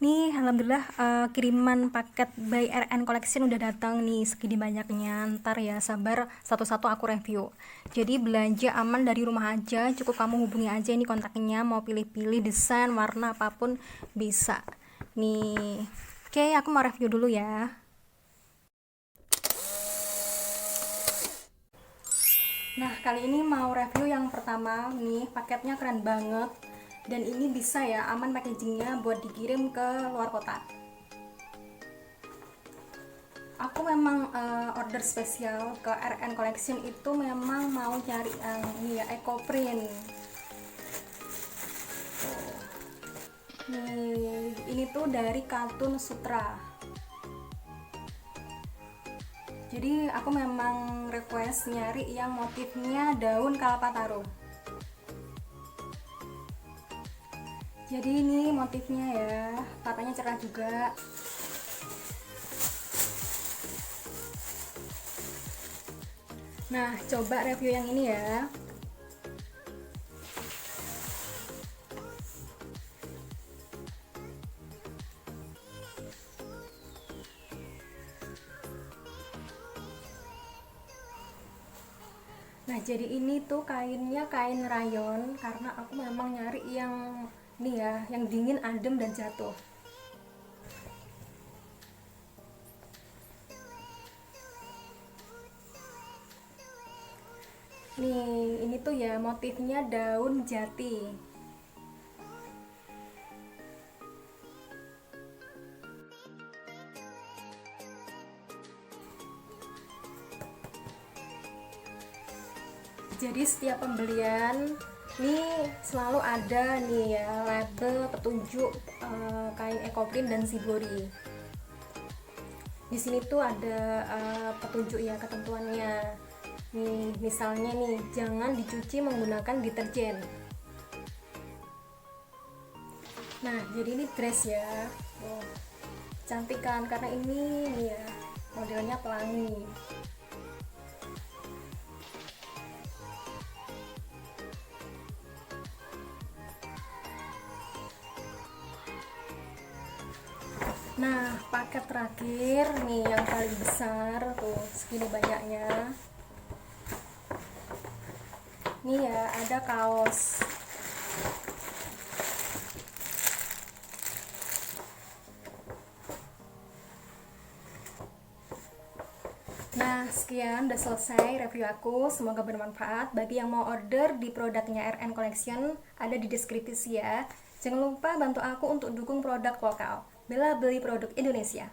Nih, alhamdulillah kiriman paket by RN Collection udah datang nih segini banyaknya. Ntar ya, sabar satu-satu aku review. Jadi belanja aman dari rumah aja, cukup kamu hubungi aja ini kontaknya, mau pilih-pilih desain, warna apapun bisa. Nih, oke aku mau review dulu ya. Nah, kali ini mau review yang pertama nih, paketnya keren banget. Dan ini bisa ya, aman packagingnya buat dikirim ke luar kota. Aku memang order spesial ke RN Collection itu memang mau cari yang ini ya, eco print. Nih, ini tuh dari Katun Sutra. Jadi aku memang request nyari yang motifnya daun kalpataru. Jadi ini motifnya ya, katanya cerah juga. Nah, coba review yang ini ya. Nah, jadi ini tuh kainnya kain rayon karena aku memang nyari yang nih ya, yang dingin, adem dan jatuh. Nih, ini tuh ya motifnya daun jati. Jadi setiap pembelian nih selalu ada nih ya label petunjuk kain ekoprint dan shibori. Di sini tuh ada petunjuk ya ketentuannya. Nih misalnya nih jangan dicuci menggunakan deterjen. Nah jadi ini dress ya. Oh, cantik kan karena ini nih ya modelnya pelangi. Nah, paket terakhir nih yang paling besar tuh segini banyaknya. Nih ya, ada kaos. Nah, sekian udah selesai review aku. Semoga bermanfaat. Bagi yang mau order di produknya RN Collection, ada di deskripsi ya. Jangan lupa bantu aku untuk dukung produk lokal. Bela beli produk Indonesia.